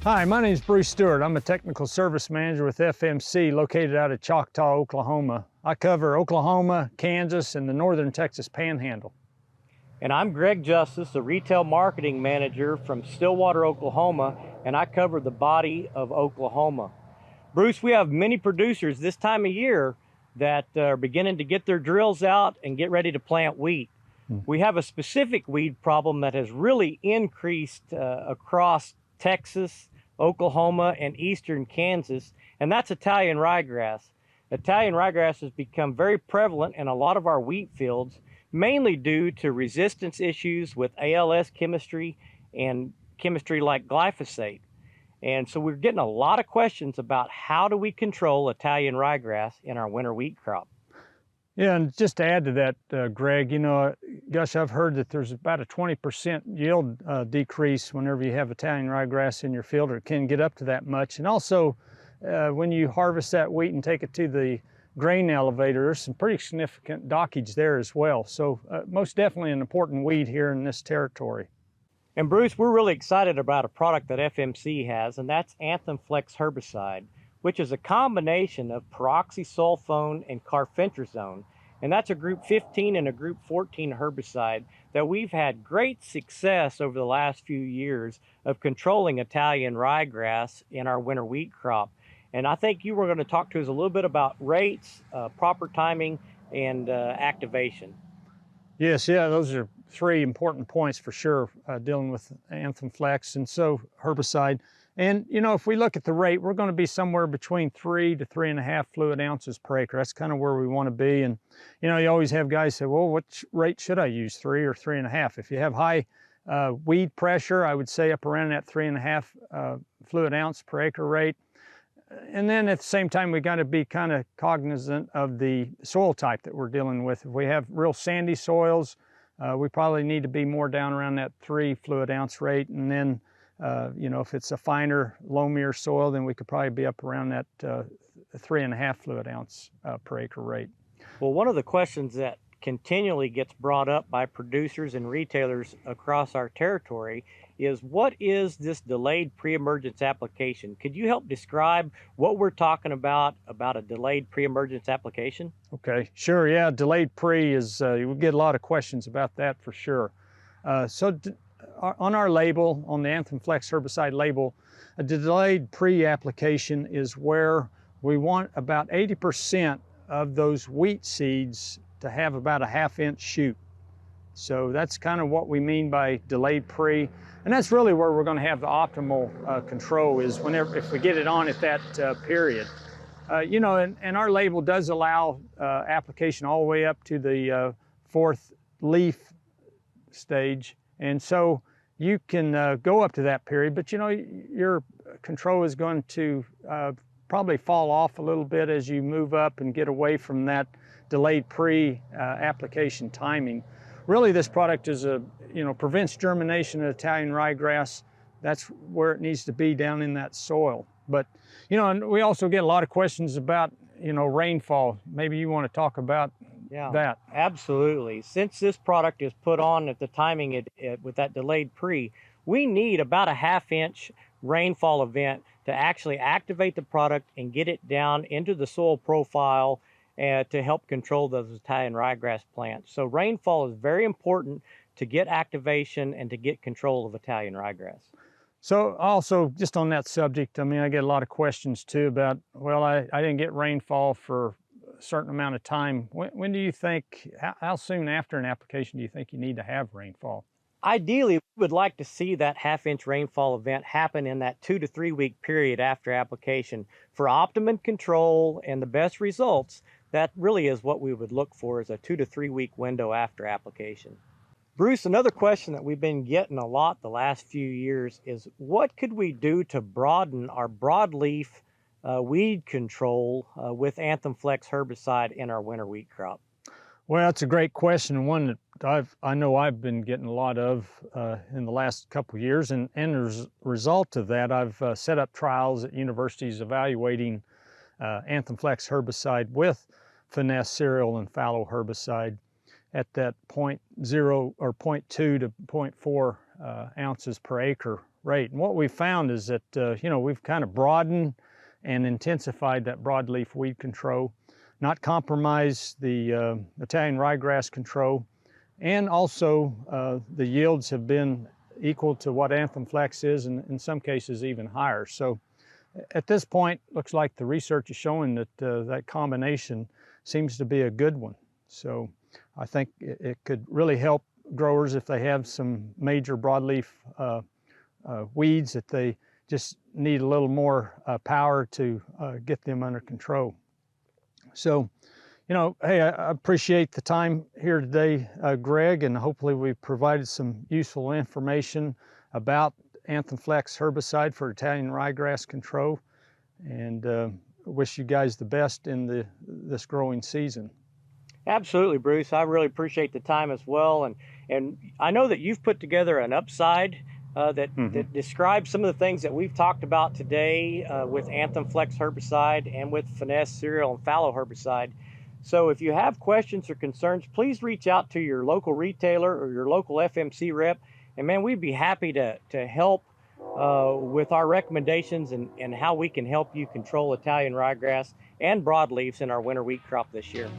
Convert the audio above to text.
Hi, my name is Bruce Steward. I'm a technical service manager with FMC located out of Choctaw, Oklahoma. I cover Oklahoma, Kansas, and the northern Texas Panhandle. And I'm Greg Justice, the retail marketing manager from Stillwater, Oklahoma, and I cover the body of Oklahoma. Bruce, we have many producers this time of year that are beginning to get their drills out and get ready to plant wheat. We have a specific weed problem that has really increased across Texas, Oklahoma, and eastern Kansas, and that's Italian ryegrass. Italian ryegrass has become very prevalent in a lot of our wheat fields, mainly due to resistance issues with ALS chemistry and chemistry like glyphosate. And so we're getting a lot of questions about how do we control Italian ryegrass in our winter wheat crop. Yeah, and just to add to that, Greg, gosh, I've heard that there's about a 20% yield decrease whenever you have Italian ryegrass in your field, or it can get up to that much. And also, when you harvest that wheat and take it to the grain elevator, there's some pretty significant dockage there as well. So most definitely an important weed here in this territory. And Bruce, we're really excited about a product that FMC has, and that's Anthem Flex herbicide, which is a combination of peroxysulfone and carfentrazone. And that's a group 15 and a group 14 herbicide that we've had great success over the last few years of controlling Italian ryegrass in our winter wheat crop. And I think you were going to talk to us a little bit about rates, proper timing, and activation. Yes, yeah, those are three important points for sure, dealing with Anthem Flex and so herbicide. And, if we look at the rate, we're going to be somewhere between 3 to 3.5 fluid ounces per acre. That's kind of where we want to be. And, you always have guys say, well, what rate should I use, 3 or 3.5? If you have high weed pressure, I would say up around that 3.5 fluid ounce per acre rate. And then at the same time, we got to be kind of cognizant of the soil type that we're dealing with. If we have real sandy soils, we probably need to be more down around that 3 fluid ounce rate. And then if it's a finer, loamier soil, then we could probably be up around that 3.5 fluid ounce per acre rate. Well, one of the questions that continually gets brought up by producers and retailers across our territory is, what is this delayed pre-emergence application? Could you help describe what we're talking about a delayed pre-emergence application? Okay, sure, yeah, delayed pre is, we get a lot of questions about that for sure. On our label, on the Anthem Flex herbicide label, a delayed pre-application is where we want about 80% of those wheat seeds to have about a 1/2 inch shoot. So that's kind of what we mean by delayed pre. And that's really where we're going to have the optimal control, is if we get it on at that period. And our label does allow application all the way up to the 4th leaf stage. And so you can go up to that period, but your control is going to probably fall off a little bit as you move up and get away from that delayed pre-application timing. Really, this product is prevents germination of Italian ryegrass. That's where it needs to be, down in that soil. But, and we also get a lot of questions about, rainfall. Maybe you want to talk about that. Absolutely. Since this product is put on at the timing with that delayed pre, we need about a 1/2 inch rainfall event to actually activate the product and get it down into the soil profile to help control those Italian ryegrass plants. So rainfall is very important to get activation and to get control of Italian ryegrass. So also, just on that subject, I get a lot of questions too about, well, I didn't get rainfall for a certain amount of time. When do you think, how soon after an application do you think you need to have rainfall? Ideally, we would like to see that 1/2 inch rainfall event happen in that 2 to 3 week period after application. For optimum control and the best results, that really is what we would look for, is a 2 to 3 week window after application. Bruce, another question that we've been getting a lot the last few years is, what could we do to broaden our broadleaf weed control with Anthem Flex herbicide in our winter wheat crop? Well, that's a great question, one that I know I've been getting a lot of in the last couple of years, and as a result of that, I've set up trials at universities evaluating Anthem Flex herbicide with finesse cereal and fallow herbicide at that 0.0 or 0.2 to 0.4 ounces per acre rate. And what we've found is that, we've kind of broadened and intensified that broadleaf weed control, not compromise the Italian ryegrass control, and also the yields have been equal to what Anthem Flex is, and in some cases even higher. So at this point, looks like the research is showing that that combination seems to be a good one. So I think it could really help growers if they have some major broadleaf weeds that they just need a little more power to get them under control. So, hey, I appreciate the time here today, Greg, and hopefully we've provided some useful information about Anthem Flex herbicide for Italian ryegrass control, and wish you guys the best in this growing season. Absolutely, Bruce. I really appreciate the time as well, and I know that you've put together an upside that describes some of the things that we've talked about today with Anthem Flex herbicide and with Finesse cereal and fallow herbicide. So if you have questions or concerns, please reach out to your local retailer or your local FMC rep, and man, we'd be happy to help with our recommendations and how we can help you control Italian ryegrass and broadleaves in our winter wheat crop this year.